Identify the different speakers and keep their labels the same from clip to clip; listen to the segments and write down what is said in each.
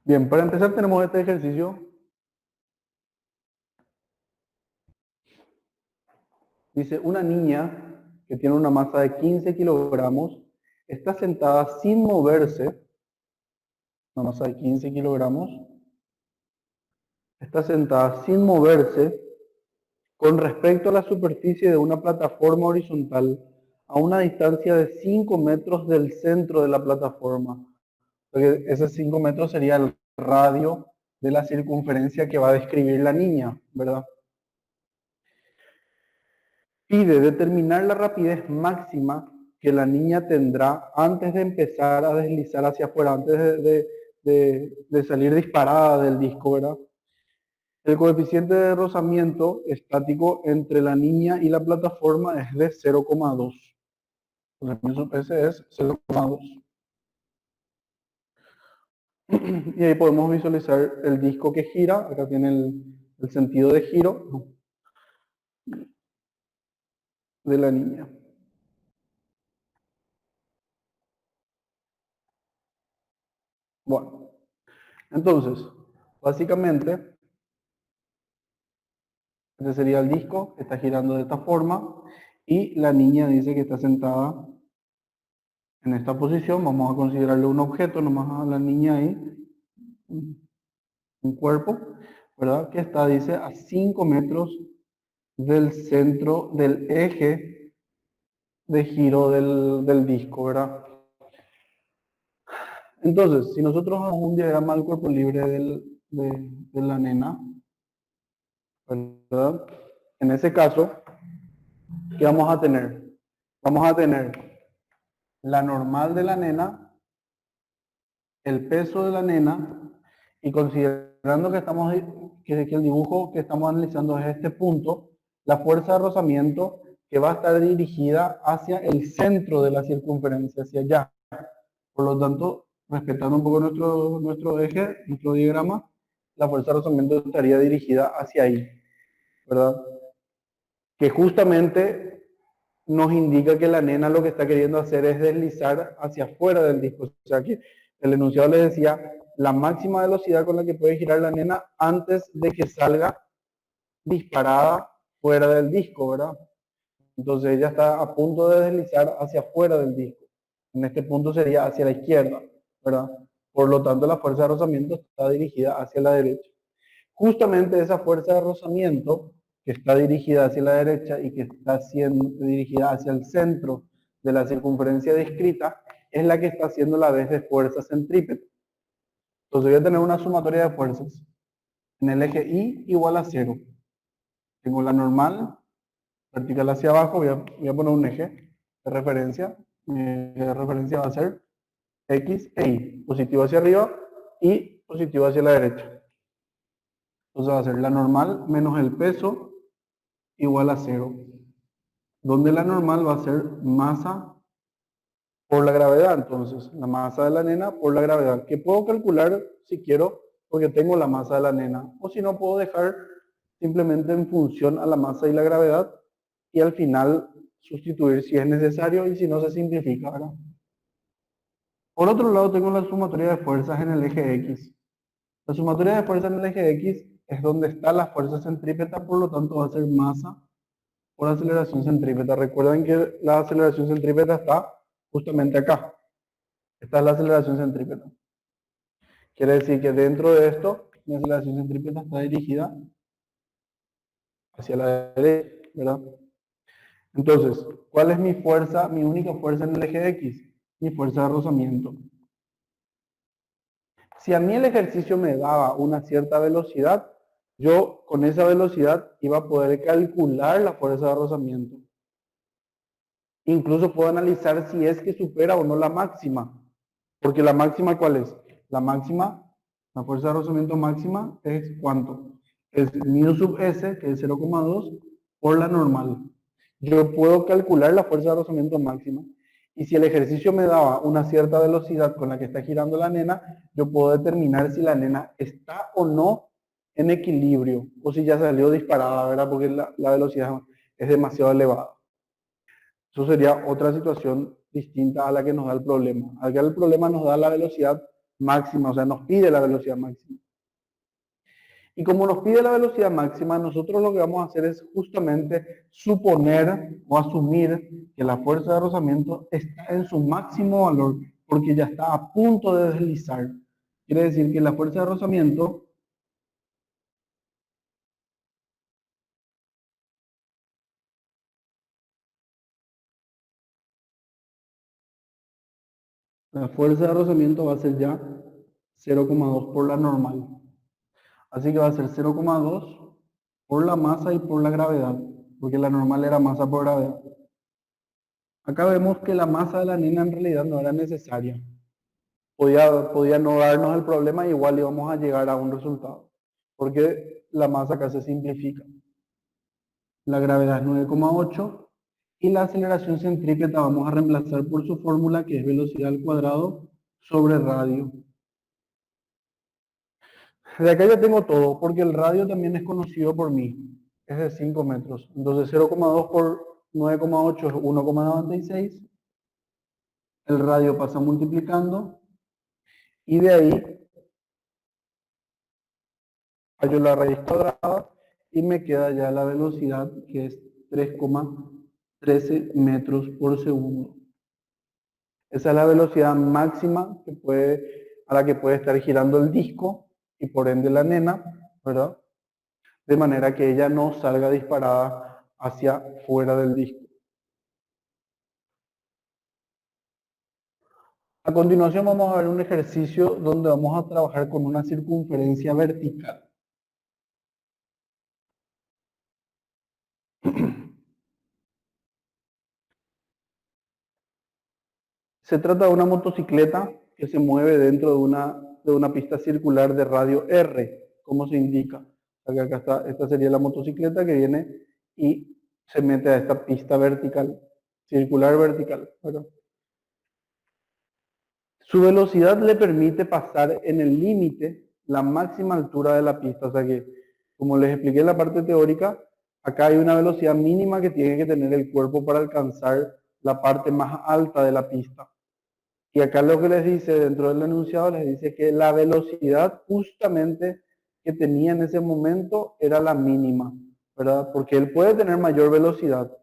Speaker 1: Bien, para empezar tenemos este ejercicio. Dice, una niña que tiene una masa de 15 kilogramos está sentada sin moverse, una masa de 15 kilogramos, está sentada sin moverse con respecto a la superficie de una plataforma horizontal a una distancia de 5 metros del centro de la plataforma. Porque ese 5 metros sería el radio de la circunferencia que va a describir la niña, ¿verdad? Pide determinar la rapidez máxima que la niña tendrá antes de empezar a deslizar hacia afuera, antes de salir disparada del disco, ¿verdad? El coeficiente de rozamiento estático entre la niña y la plataforma es de 0,2. Ese es 0,2. Y ahí podemos visualizar el disco que gira. Acá tiene el sentido de giro de la niña. Bueno, entonces, básicamente, este sería el disco que está girando de esta forma y la niña dice que está sentada en esta posición. Vamos a considerarle un objeto nomás a la niña ahí, un cuerpo, ¿verdad? Que está, dice, a 5 metros del centro del eje de giro del disco, ¿verdad? Entonces, si nosotros hacemos un diagrama del cuerpo libre de la nena, ¿verdad? En ese caso, ¿qué vamos a tener? Vamos a tener la normal de la nena, el peso de la nena, y considerando que el dibujo que estamos analizando es este punto, la fuerza de rozamiento que va a estar dirigida hacia el centro de la circunferencia, hacia allá. Por lo tanto, respetando un poco nuestro eje, nuestro diagrama, la fuerza de rozamiento estaría dirigida hacia ahí, ¿verdad? Que justamente nos indica que la nena lo que está queriendo hacer es deslizar hacia afuera del disco. O sea que el enunciado les decía la máxima velocidad con la que puede girar la nena antes de que salga disparada fuera del disco, ¿verdad? Entonces ella está a punto de deslizar hacia afuera del disco. En este punto sería hacia la izquierda, ¿verdad? Por lo tanto, la fuerza de rozamiento está dirigida hacia la derecha. Justamente esa fuerza de rozamiento que está dirigida hacia la derecha y que está siendo dirigida hacia el centro de la circunferencia descrita es la que está haciendo la vez de fuerza centrípeta. Entonces voy a tener una sumatoria de fuerzas en el eje Y igual a 0. Tengo la normal, vertical hacia abajo, voy a poner un eje de referencia. Mi eje de referencia va a ser X e Y, positivo hacia arriba y positivo hacia la derecha. Entonces va a ser la normal menos el peso igual a 0. Donde la normal va a ser masa por la gravedad. Entonces, la masa de la nena por la gravedad, que puedo calcular si quiero, porque tengo la masa de la nena. O si no, puedo dejar simplemente en función a la masa y la gravedad y al final sustituir si es necesario y si no se simplifica, ¿verdad? Por otro lado, tengo la sumatoria de fuerzas en el eje X. La sumatoria de fuerzas en el eje X es donde está la fuerza centrípeta, por lo tanto va a ser masa por aceleración centrípeta. Recuerden que la aceleración centrípeta está justamente acá. Esta es la aceleración centrípeta. Quiere decir que dentro de esto, mi aceleración centrípeta está dirigida hacia la derecha, ¿verdad? Entonces, ¿cuál es mi fuerza, mi única fuerza en el eje X? Mi fuerza de rozamiento. Si a mí el ejercicio me daba una cierta velocidad, yo con esa velocidad iba a poder calcular la fuerza de rozamiento. Incluso puedo analizar si es que supera o no la máxima. Porque la máxima, ¿cuál es? La máxima, la fuerza de rozamiento máxima es ¿cuánto? Es mu sub s, que es 0,2, por la normal. Yo puedo calcular la fuerza de rozamiento máxima. Y si el ejercicio me daba una cierta velocidad con la que está girando la nena, yo puedo determinar si la nena está o no en equilibrio, o si ya salió disparada, ¿verdad? Porque la velocidad es demasiado elevada. Eso sería otra situación distinta a la que nos da el problema. Acá el problema nos da la velocidad máxima, o sea, nos pide la velocidad máxima. Y como nos pide la velocidad máxima, nosotros lo que vamos a hacer es justamente suponer o asumir que la fuerza de rozamiento está en su máximo valor, porque ya está a punto de deslizar. Quiere decir que la fuerza de rozamiento va a ser ya 0,2 por la normal. Así que va a ser 0,2 por la masa y por la gravedad, porque la normal era masa por gravedad. Acá vemos que la masa de la nena en realidad no era necesaria. Podía no darnos el problema, igual íbamos a llegar a un resultado, porque la masa acá se simplifica. La gravedad es 9,8 y la aceleración centrípeta vamos a reemplazar por su fórmula, que es velocidad al cuadrado sobre radio. De acá ya tengo todo, porque el radio también es conocido por mí, es de 5 metros. Entonces 0,2 por 9,8 es 1,96. El radio pasa multiplicando y de ahí hallo la raíz cuadrada y me queda ya la velocidad, que es 3,13 metros por segundo. Esa es la velocidad máxima a la que puede estar girando el disco y por ende la nena, ¿verdad? De manera que ella no salga disparada hacia fuera del disco. A continuación vamos a ver un ejercicio donde vamos a trabajar con una circunferencia vertical. Se trata de una motocicleta que se mueve dentro de una pista circular de radio R, como se indica. Acá está, esta sería la motocicleta que viene y se mete a esta pista vertical, circular vertical. ¿Verdad? Su velocidad le permite pasar en el límite la máxima altura de la pista. O sea que, como les expliqué en la parte teórica, acá hay una velocidad mínima que tiene que tener el cuerpo para alcanzar la parte más alta de la pista. Y acá lo que les dice dentro del enunciado, les dice que la velocidad justamente que tenía en ese momento era la mínima, ¿verdad? Porque él puede tener mayor velocidad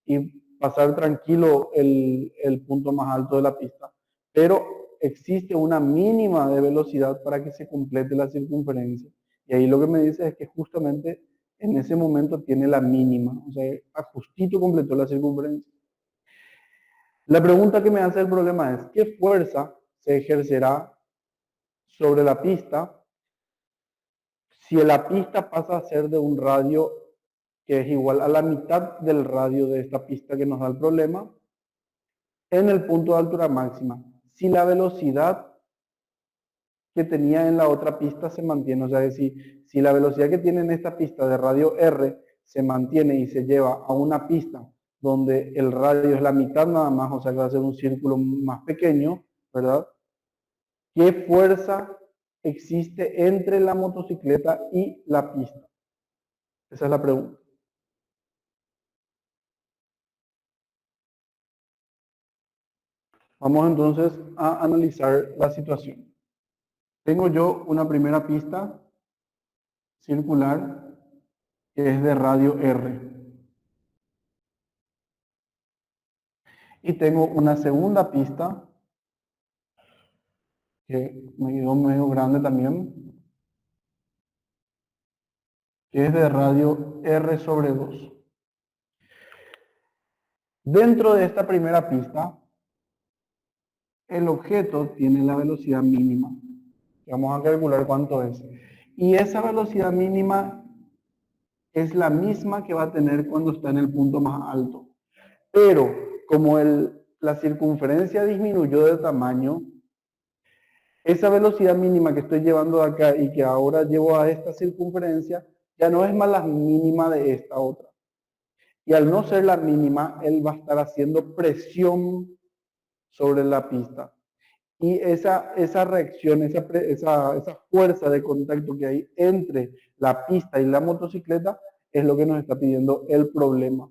Speaker 1: y pasar tranquilo el punto más alto de la pista, pero existe una mínima de velocidad para que se complete la circunferencia. Y ahí lo que me dice es que justamente en ese momento tiene la mínima, o sea, justito completó la circunferencia. La pregunta que me hace el problema es, ¿qué fuerza se ejercerá sobre la pista si la pista pasa a ser de un radio que es igual a la mitad del radio de esta pista que nos da el problema en el punto de altura máxima? Si la velocidad que tenía en la otra pista se mantiene, o sea, si la velocidad que tiene en esta pista de radio R se mantiene y se lleva a una pista donde el radio es la mitad nada más, o sea que va a ser un círculo más pequeño, ¿verdad? ¿Qué fuerza existe entre la motocicleta y la pista? Esa es la pregunta. Vamos entonces a analizar la situación. Tengo yo una primera pista circular que es de radio R. Y tengo una segunda pista que me quedó medio grande también, que es de radio R sobre 2. Dentro de esta primera pista, el objeto tiene la velocidad mínima. Vamos a calcular cuánto es. Y esa velocidad mínima es la misma que va a tener cuando está en el punto más alto. Pero como la circunferencia disminuyó de tamaño, esa velocidad mínima que estoy llevando de acá y que ahora llevo a esta circunferencia, ya no es más la mínima de esta otra. Y al no ser la mínima, él va a estar haciendo presión sobre la pista. Y esa reacción, esa fuerza de contacto que hay entre la pista y la motocicleta es lo que nos está pidiendo el problema.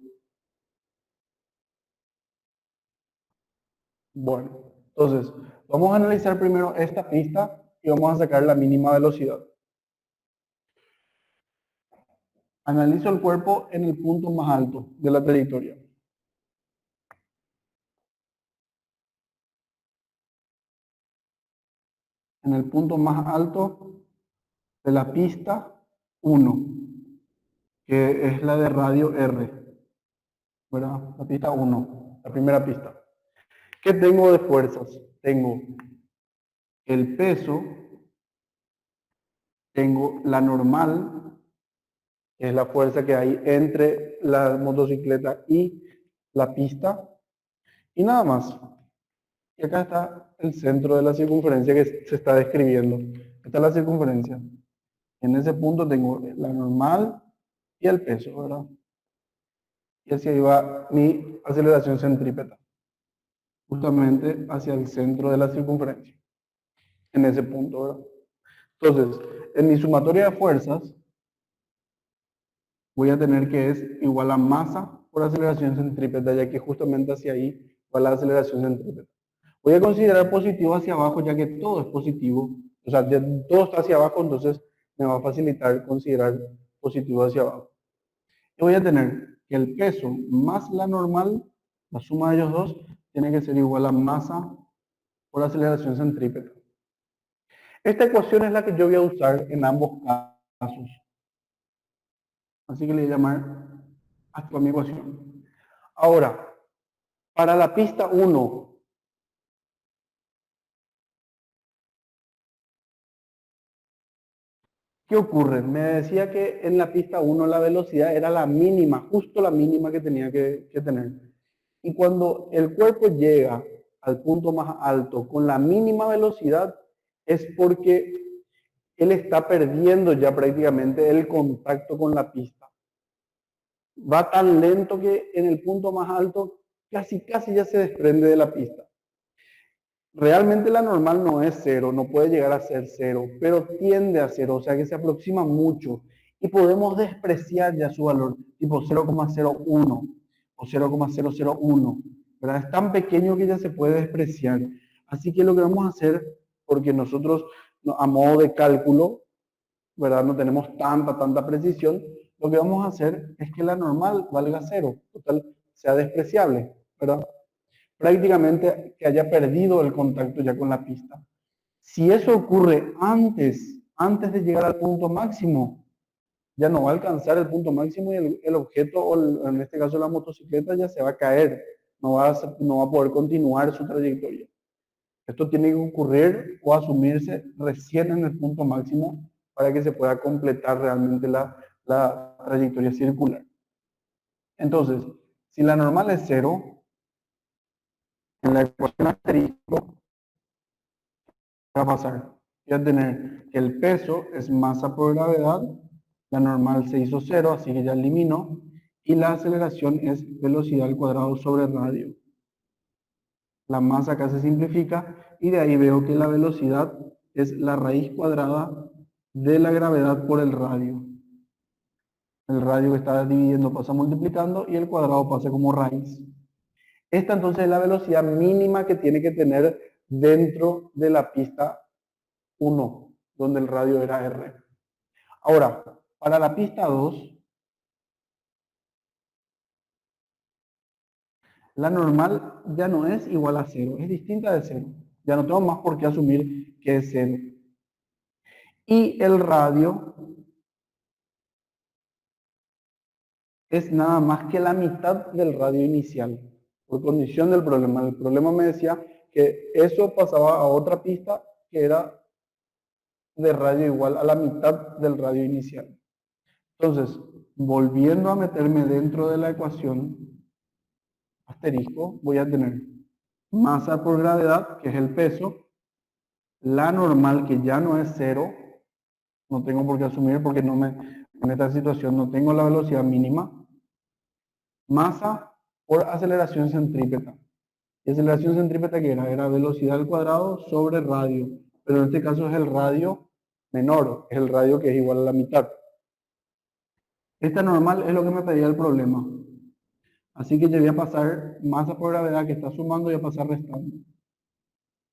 Speaker 1: Bueno, entonces, vamos a analizar primero esta pista y vamos a sacar la mínima velocidad. Analizo el cuerpo en el punto más alto de la trayectoria. En el punto más alto de la pista 1, que es la de radio R, ¿verdad? La pista 1, la primera pista. ¿Qué tengo de fuerzas? Tengo el peso, tengo la normal, que es la fuerza que hay entre la motocicleta y la pista, y nada más. Y acá está el centro de la circunferencia que se está describiendo. Esta es la circunferencia. En ese punto tengo la normal y el peso, ¿verdad? Y así ahí va mi aceleración centrípeta, justamente hacia el centro de la circunferencia, en ese punto, ¿verdad? Entonces, en mi sumatoria de fuerzas, voy a tener que es igual a masa por aceleración centrípeta, ya que justamente hacia ahí va la aceleración centrípeta. Voy a considerar positivo hacia abajo, ya que todo es positivo. O sea, ya todo está hacia abajo, entonces me va a facilitar considerar positivo hacia abajo. Y voy a tener que el peso más la normal, la suma de ellos dos, tiene que ser igual a masa por aceleración centrípeta. Esta ecuación es la que yo voy a usar en ambos casos. Así que le voy a llamar actual mi ecuación. Ahora, para la pista 1, ¿qué ocurre? Me decía que en la pista 1 la velocidad era la mínima, justo la mínima que tenía que tener. Y cuando el cuerpo llega al punto más alto con la mínima velocidad, es porque él está perdiendo ya prácticamente el contacto con la pista. Va tan lento que en el punto más alto casi ya se desprende de la pista. Realmente la normal no es cero, no puede llegar a ser cero, pero tiende a cero, o sea que se aproxima mucho y podemos despreciar ya su valor, tipo 0,01 o 0,001, ¿verdad? Es tan pequeño que ya se puede despreciar. Así que lo que vamos a hacer, porque nosotros a modo de cálculo, ¿verdad? No tenemos tanta precisión, lo que vamos a hacer es que la normal valga cero, total, sea despreciable, ¿verdad? Prácticamente que haya perdido el contacto ya con la pista. Si eso ocurre antes de llegar al punto máximo, ya no va a alcanzar el punto máximo y el objeto, o en este caso la motocicleta, ya se va a caer, no va a poder continuar su trayectoria. Esto tiene que ocurrir o asumirse recién en el punto máximo para que se pueda completar realmente la trayectoria circular. Entonces, si la normal es cero, en la ecuación asterisco va a pasar. Voy a tener que el peso es masa por gravedad, la normal se hizo cero, así que ya elimino, y la aceleración es velocidad al cuadrado sobre radio. La masa acá se simplifica y de ahí veo que la velocidad es la raíz cuadrada de la gravedad por el radio. El radio que está dividiendo pasa multiplicando y el cuadrado pasa como raíz. Esta entonces es la velocidad mínima que tiene que tener dentro de la pista 1, donde el radio era R. Ahora, para la pista 2, la normal ya no es igual a 0, es distinta de 0. Ya no tengo más por qué asumir que es 0. Y el radio es nada más que la mitad del radio inicial, por condición del problema. El problema me decía que eso pasaba a otra pista que era de radio igual a la mitad del radio inicial. Entonces, volviendo a meterme dentro de la ecuación, asterisco, voy a tener masa por gravedad, que es el peso, la normal, que ya no es cero, no tengo por qué asumir porque en esta situación no tengo la velocidad mínima, masa por aceleración centrípeta. ¿Y aceleración centrípeta qué era? Era velocidad al cuadrado sobre radio. Pero en este caso es el radio menor, es el radio que es igual a la mitad. Esta normal es lo que me pedía el problema. Así que yo voy a pasar masa por gravedad que está sumando y voy a pasar restando.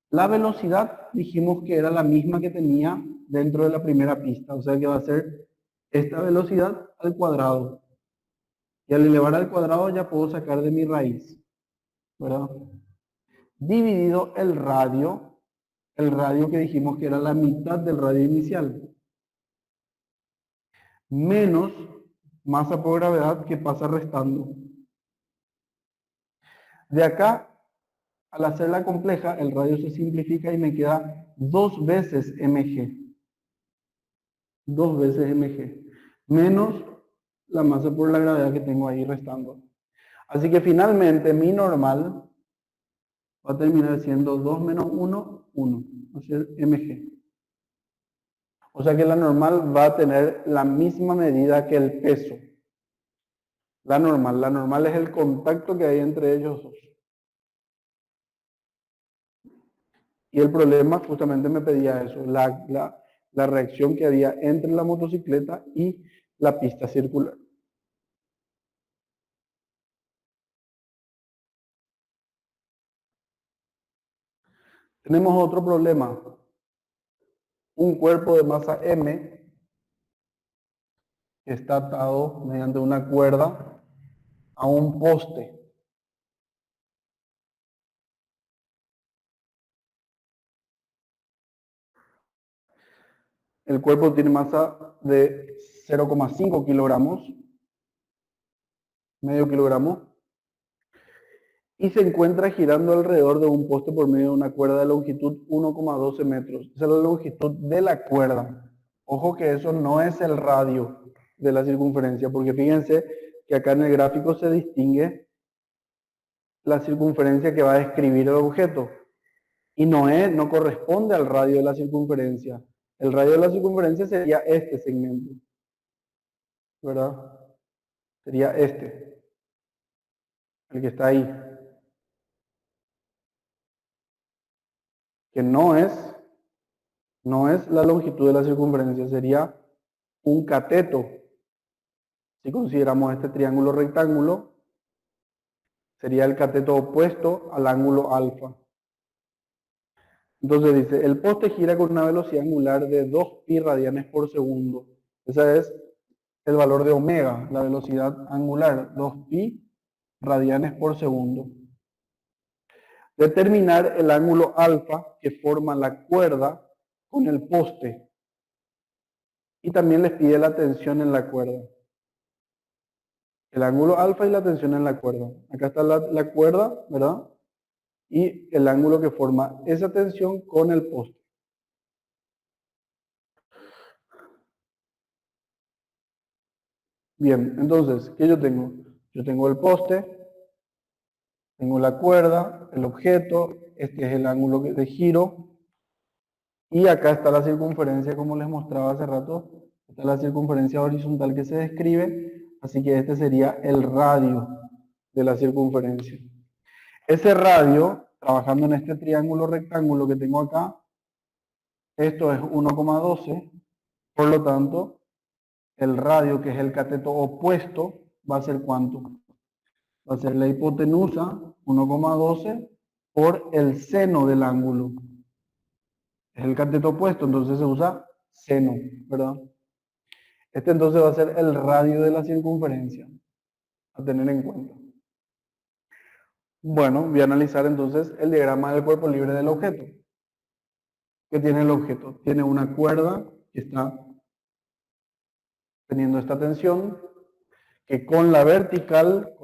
Speaker 1: La velocidad dijimos que era la misma que tenía dentro de la primera pista. O sea que va a ser esta velocidad al cuadrado. Y al elevar al cuadrado ya puedo sacar de mi raíz, ¿verdad? Dividido el radio que dijimos que era la mitad del radio inicial, menos masa por gravedad que pasa restando. De acá, al hacerla compleja, el radio se simplifica y me queda 2 veces mg. 2 veces mg. Menos la masa por la gravedad que tengo ahí restando. Así que finalmente mi normal va a terminar siendo 2 menos 1, 1. Va a ser mg. O sea que la normal va a tener la misma medida que el peso. La normal es el contacto que hay entre ellos dos. Y el problema justamente me pedía eso, la reacción que había entre la motocicleta y la pista circular. Tenemos otro problema. Un cuerpo de masa M que está atado mediante una cuerda a un poste. El cuerpo tiene masa de 0,5 kilogramos, medio kilogramo, y se encuentra girando alrededor de un poste por medio de una cuerda de longitud 1,12 metros. Esa es la longitud de la cuerda. Ojo que eso no es el radio de la circunferencia, porque fíjense que acá en el gráfico se distingue la circunferencia que va a describir el objeto. Y no corresponde al radio de la circunferencia. El radio de la circunferencia sería este segmento, ¿verdad? Sería este, el que está ahí. Que no es la longitud de la circunferencia, sería un cateto. Si consideramos este triángulo rectángulo, sería el cateto opuesto al ángulo alfa. Entonces dice, el poste gira con una velocidad angular de 2pi radianes por segundo. Ese es el valor de omega, la velocidad angular, 2pi radianes por segundo. Determinar el ángulo alfa que forma la cuerda con el poste. Y también les pide la tensión en la cuerda. El ángulo alfa y la tensión en la cuerda. Acá está la cuerda, ¿verdad? Y el ángulo que forma esa tensión con el poste. Bien, entonces, ¿qué yo tengo? Yo tengo el poste, tengo la cuerda, el objeto, este es el ángulo de giro, y acá está la circunferencia, como les mostraba hace rato. Esta es la circunferencia horizontal que se describe, así que este sería el radio de la circunferencia. Ese radio, trabajando en este triángulo rectángulo que tengo acá, esto es 1,12, por lo tanto, el radio, que es el cateto opuesto, va a ser ¿cuánto? Va a ser la hipotenusa, 1,12, por el seno del ángulo. Es el cateto opuesto, entonces se usa seno, ¿verdad? Este entonces va a ser el radio de la circunferencia, a tener en cuenta. Bueno, voy a analizar entonces el diagrama del cuerpo libre del objeto. ¿Qué tiene el objeto? Tiene una cuerda que está teniendo esta tensión, que con la vertical,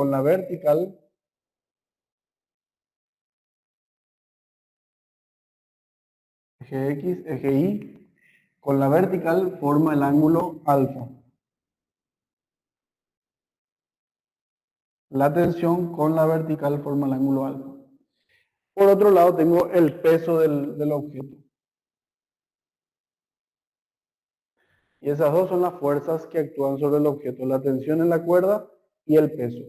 Speaker 1: eje X, eje Y, con la vertical forma el ángulo alfa. La tensión con la vertical forma el ángulo alfa. Por otro lado tengo el peso del objeto. Y esas dos son las fuerzas que actúan sobre el objeto, la tensión en la cuerda y el peso.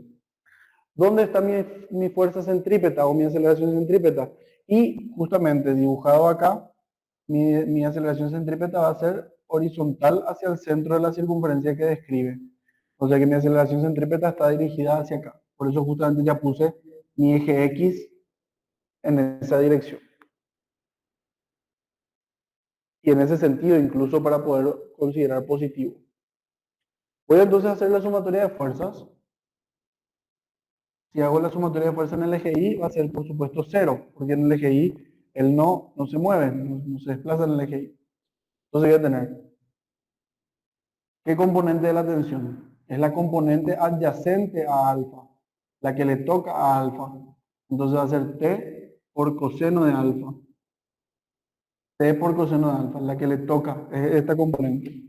Speaker 1: ¿Dónde está mi fuerza centrípeta o mi aceleración centrípeta? Y justamente dibujado acá, mi aceleración centrípeta va a ser horizontal hacia el centro de la circunferencia que describe. O sea que mi aceleración centrípeta está dirigida hacia acá. Por eso justamente ya puse mi eje X en esa dirección. Y en ese sentido, incluso para poder considerar positivo. Voy entonces a hacer la sumatoria de fuerzas. Si hago la sumatoria de fuerzas en el eje Y, va a ser por supuesto 0, porque en el eje Y él no se mueve, no se desplaza en el eje Y. Entonces voy a tener, ¿qué componente de la tensión? Es la componente adyacente a alfa, la que le toca a alfa. Entonces va a ser T por coseno de alfa. T por coseno de alfa, la que le toca es esta componente.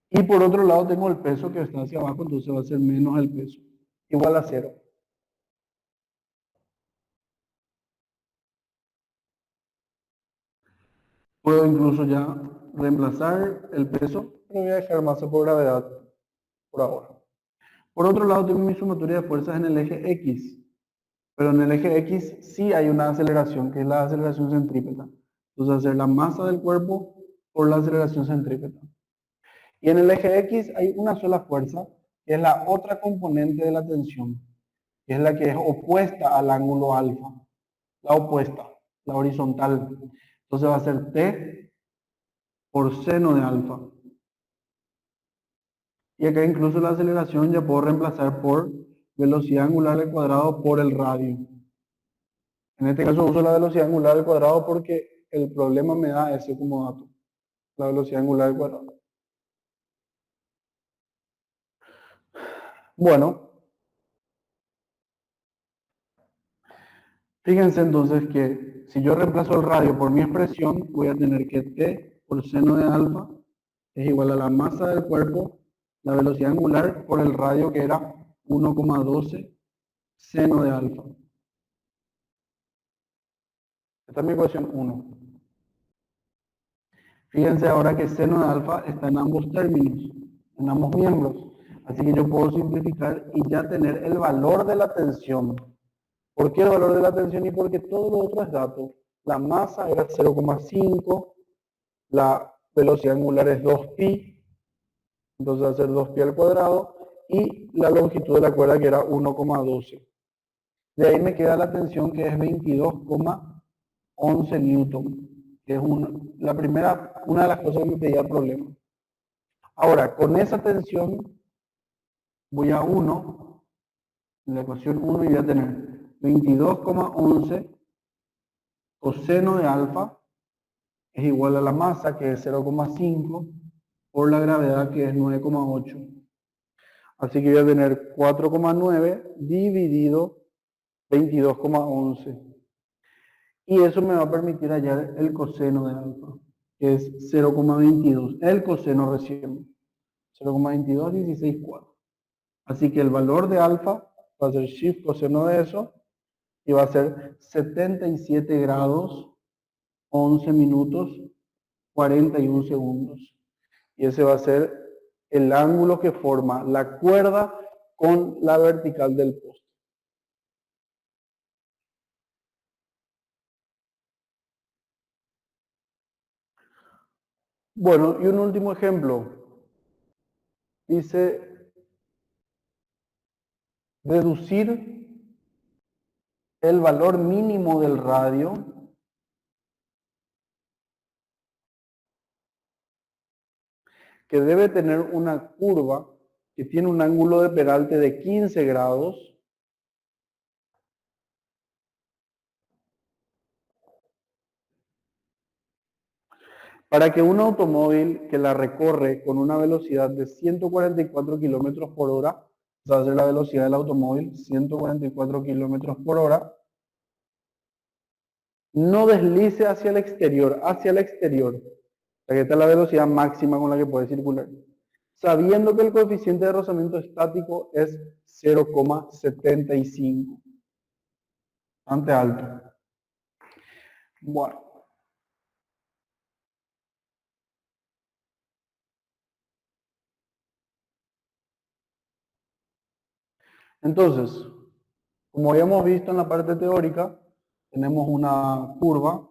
Speaker 1: Y por otro lado tengo el peso que está hacia abajo, entonces va a ser menos el peso, igual a 0. Puedo incluso ya reemplazar el peso, pero voy a dejar masa por gravedad por ahora. Por otro lado tengo mi sumatoria de fuerzas en el eje X, pero en el eje X sí hay una aceleración, que es la aceleración centrípeta. Entonces hacer la masa del cuerpo por la aceleración centrípeta. Y en el eje X hay una sola fuerza, que es la otra componente de la tensión, que es la que es opuesta al ángulo alfa, la opuesta, la horizontal. Entonces va a ser T por seno de alfa. Y acá incluso la aceleración ya puedo reemplazar por velocidad angular al cuadrado por el radio. En este caso uso la velocidad angular al cuadrado porque el problema me da ese como dato, la velocidad angular al cuadrado. Bueno, fíjense entonces que si yo reemplazo el radio por mi expresión, voy a tener que T por seno de alfa es igual a la masa del cuerpo, la velocidad angular por el radio que era 1,12 seno de alfa. Esta es mi ecuación 1. Fíjense ahora que seno de alfa está en ambos términos, en ambos miembros. Así que yo puedo simplificar y ya tener el valor de la tensión. ¿Por qué el valor de la tensión? Y porque todo lo otro es dato. La masa era 0,5, la velocidad angular es 2pi, entonces va a ser 2pi al cuadrado, y la longitud de la cuerda que era 1,12. De ahí me queda la tensión que es 22,11 newton, que es una de las cosas que me pedía el problema. Ahora, con esa tensión voy a 1, en la ecuación 1, y voy a tener 22,11 coseno de alfa es igual a la masa, que es 0,5, por la gravedad, que es 9,8. Así que voy a tener 4,9 dividido 22,11. Y eso me va a permitir hallar el coseno de alfa, que es 0,22. El coseno recién. 0,2216,4. Así que el valor de alfa va a ser shift coseno de eso, y va a ser 77 grados, 11 minutos, 41 segundos. Y ese va a ser el ángulo que forma la cuerda con la vertical del poste. Bueno, y un último ejemplo. Dice, deducir el valor mínimo del radio que debe tener una curva que tiene un ángulo de peralte de 15 grados para que un automóvil que la recorre con una velocidad de 144 kilómetros por hora, va a ser la velocidad del automóvil, 144 kilómetros por hora, no deslice hacia el exterior, hacia el exterior. O sea, que esta es la velocidad máxima con la que puede circular. Sabiendo que el coeficiente de rozamiento estático es 0,75. Bastante alto. Bueno. Entonces, como habíamos visto en la parte teórica, tenemos una curva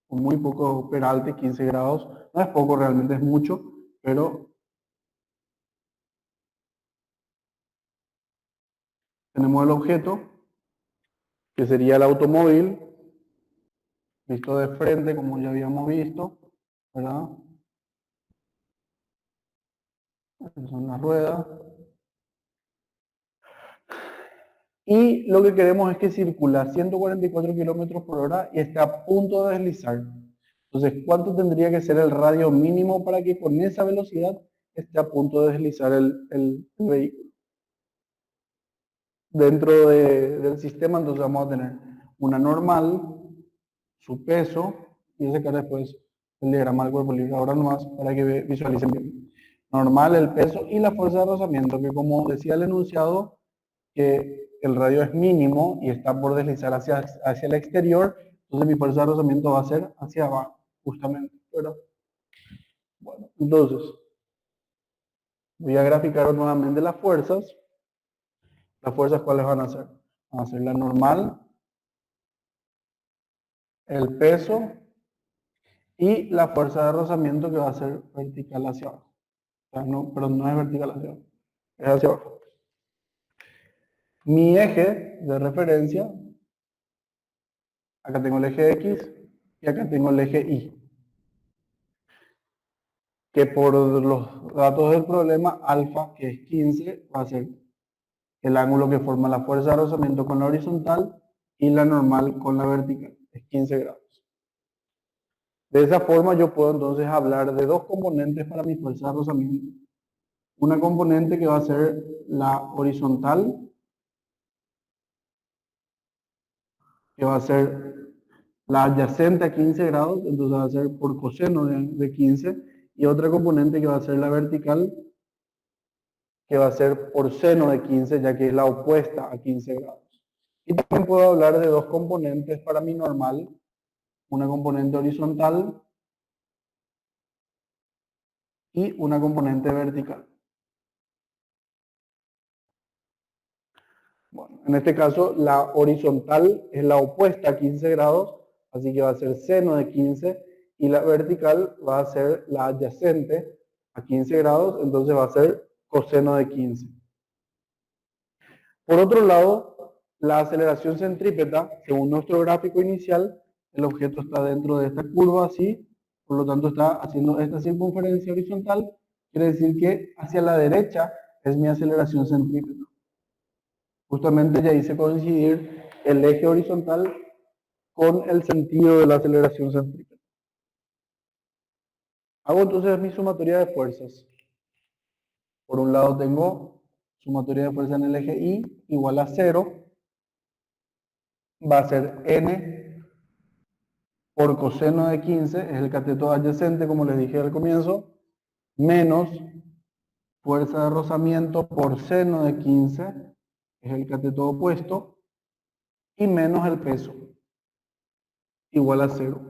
Speaker 1: con muy poco peralte, 15 grados. No es poco, realmente es mucho, pero tenemos el objeto, que sería el automóvil, visto de frente, como ya habíamos visto, ¿verdad? Son las ruedas. Y lo que queremos es que circula a 144 kilómetros por hora y está a punto de deslizar. Entonces, ¿cuánto tendría que ser el radio mínimo para que con esa velocidad esté a punto de deslizar el vehículo? Dentro del sistema, entonces vamos a tener una normal, su peso, y sacar después el diagrama del cuerpo libre. Ahora nomás para que visualicen bien. Normal, el peso y la fuerza de rozamiento, que como decía el enunciado, que el radio es mínimo y está por deslizar hacia el exterior, entonces mi fuerza de rozamiento va a ser hacia abajo, justamente, ¿verdad? Bueno, entonces, voy a graficar nuevamente las fuerzas. ¿Las fuerzas cuáles van a ser? Van a ser la normal, el peso y la fuerza de rozamiento que va a ser vertical hacia abajo. O sea, no, pero no es vertical hacia abajo, es hacia abajo. Mi eje de referencia, acá tengo el eje X y acá tengo el eje Y. Que por los datos del problema, alfa, que es 15, va a ser el ángulo que forma la fuerza de rozamiento con la horizontal y la normal con la vertical, es 15 grados. De esa forma yo puedo entonces hablar de dos componentes para mi fuerza de rozamiento. Una componente que va a ser la horizontal, que va a ser la adyacente a 15 grados, entonces va a ser por coseno de 15, y otra componente que va a ser la vertical, que va a ser por seno de 15, ya que es la opuesta a 15 grados. Y también puedo hablar de dos componentes para mi normal, una componente horizontal y una componente vertical. Bueno, en este caso la horizontal es la opuesta a 15 grados, así que va a ser seno de 15, y la vertical va a ser la adyacente a 15 grados, entonces va a ser coseno de 15. Por otro lado, la aceleración centrípeta, según nuestro gráfico inicial, el objeto está dentro de esta curva así, por lo tanto está haciendo esta circunferencia horizontal, quiere decir que hacia la derecha es mi aceleración centrípeta. Justamente ya hice coincidir el eje horizontal con el sentido de la aceleración centrípeta. Hago entonces mi sumatoria de fuerzas. Por un lado tengo sumatoria de fuerza en el eje Y igual a 0, va a ser n por coseno de 15, es el cateto adyacente, como les dije al comienzo, menos fuerza de rozamiento por seno de 15, es el cateto opuesto, y menos el peso, igual a 0.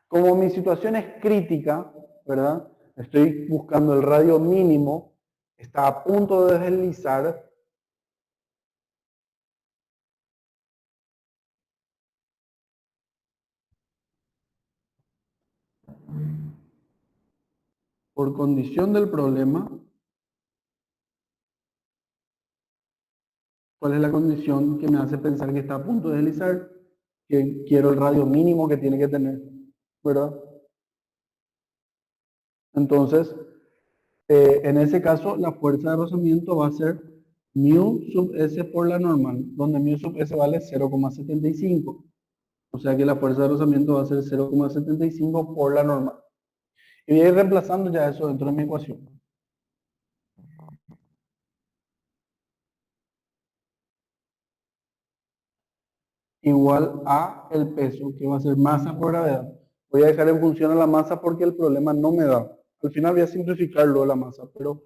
Speaker 1: Como mi situación es crítica, ¿verdad? Estoy buscando el radio mínimo, está a punto de deslizar, por condición del problema. ¿Cuál es la condición que me hace pensar que está a punto de deslizar? Que quiero el radio mínimo que tiene que tener, ¿verdad? Entonces, en ese caso, la fuerza de rozamiento va a ser mu sub s por la normal, donde mu sub s vale 0,75. O sea que la fuerza de rozamiento va a ser 0,75 por la normal. Y voy a ir reemplazando ya eso dentro de mi ecuación. Igual a el peso, que va a ser masa por gravedad. Voy a dejar en función a la masa porque el problema no me da. Al final voy a simplificarlo la masa, pero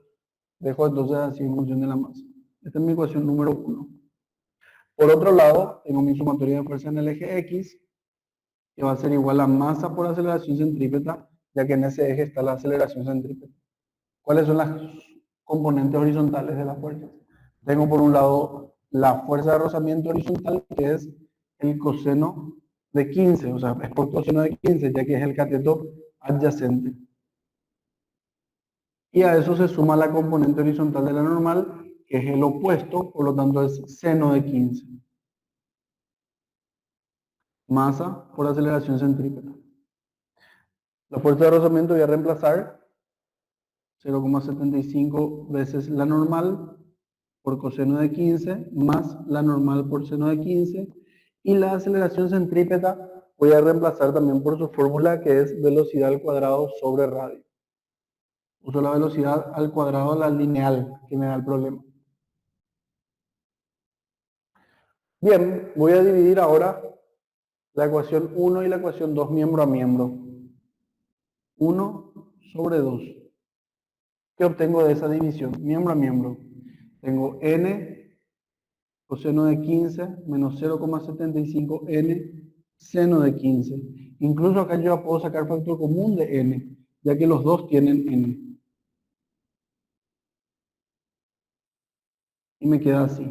Speaker 1: dejo entonces así en función de la masa. Esta es mi ecuación número 1. Por otro lado, tengo mi sumatoria de fuerza en el eje X, que va a ser igual a masa por aceleración centrípeta, ya que en ese eje está la aceleración centrípeta. ¿Cuáles son las componentes horizontales de la fuerza? Tengo por un lado la fuerza de rozamiento horizontal, que es el coseno de 15, o sea, es por coseno de 15, ya que es el cateto adyacente. Y a eso se suma la componente horizontal de la normal, que es el opuesto, por lo tanto es seno de 15. Masa por aceleración centrípeta. La fuerza de rozamiento voy a reemplazar 0,75 veces la normal por coseno de 15 más la normal por seno de 15, y la aceleración centrípeta voy a reemplazar también por su fórmula, que es velocidad al cuadrado sobre radio. Uso la velocidad al cuadrado de la lineal que me da el problema. Bien, voy a dividir ahora la ecuación 1 y la ecuación 2 miembro a miembro. 1 sobre 2. ¿Qué obtengo de esa división? Miembro a miembro. Tengo n coseno de 15 menos 0,75 n seno de 15. Incluso acá yo ya puedo sacar factor común de n, ya que los dos tienen n. Y me queda así.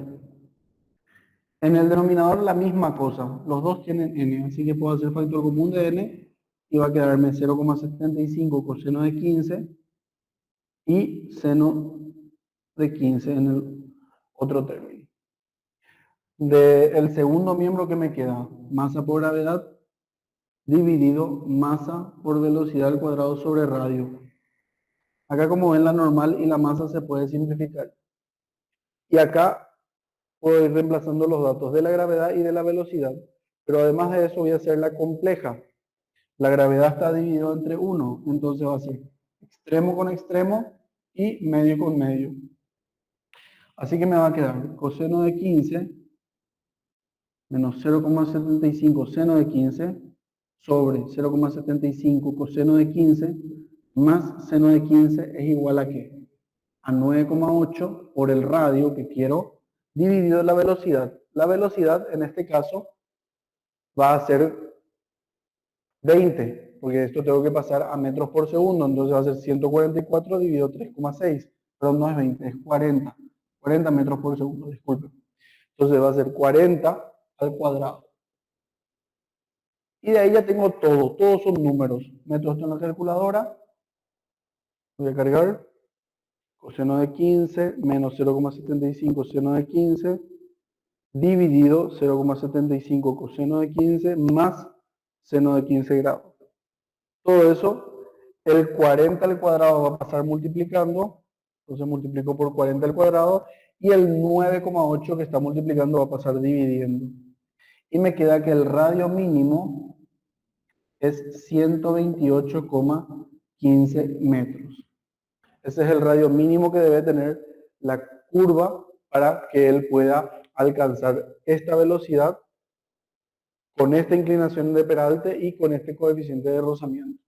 Speaker 1: En el denominador la misma cosa, los dos tienen n, así que puedo hacer factor común de n y va a quedarme 0,75 coseno de 15 y seno de 15 en el otro término. Del segundo miembro que me queda, masa por gravedad dividido masa por velocidad al cuadrado sobre radio. Acá, como ven, la normal y la masa se puede simplificar. Y acá puedo ir reemplazando los datos de la gravedad y de la velocidad. Pero además de eso voy a hacer la compleja. La gravedad está dividida entre 1, entonces va a ser extremo con extremo y medio con medio. Así que me va a quedar coseno de 15 menos 0,75 seno de 15 sobre 0,75 coseno de 15 más seno de 15 es igual a ¿qué? A 9,8 por el radio que quiero dividido la velocidad. La velocidad en este caso va a ser 20, porque esto tengo que pasar a metros por segundo, entonces va a ser 144 dividido 3,6, pero no es 20, es 40. 40 metros por segundo, disculpen. Entonces va a ser 40 al cuadrado. Y de ahí ya tengo todo, todos son números. Meto esto en la calculadora, voy a cargar coseno de 15 menos 0,75 seno de 15 dividido 0,75 coseno de 15 más seno de 15 grados. Todo eso, el 40 al cuadrado va a pasar multiplicando, entonces multiplico por 40 al cuadrado, y el 9,8 que está multiplicando va a pasar dividiendo. Y me queda que el radio mínimo es 128,15 metros. Ese es el radio mínimo que debe tener la curva para que él pueda alcanzar esta velocidad con esta inclinación de peralte y con este coeficiente de rozamiento.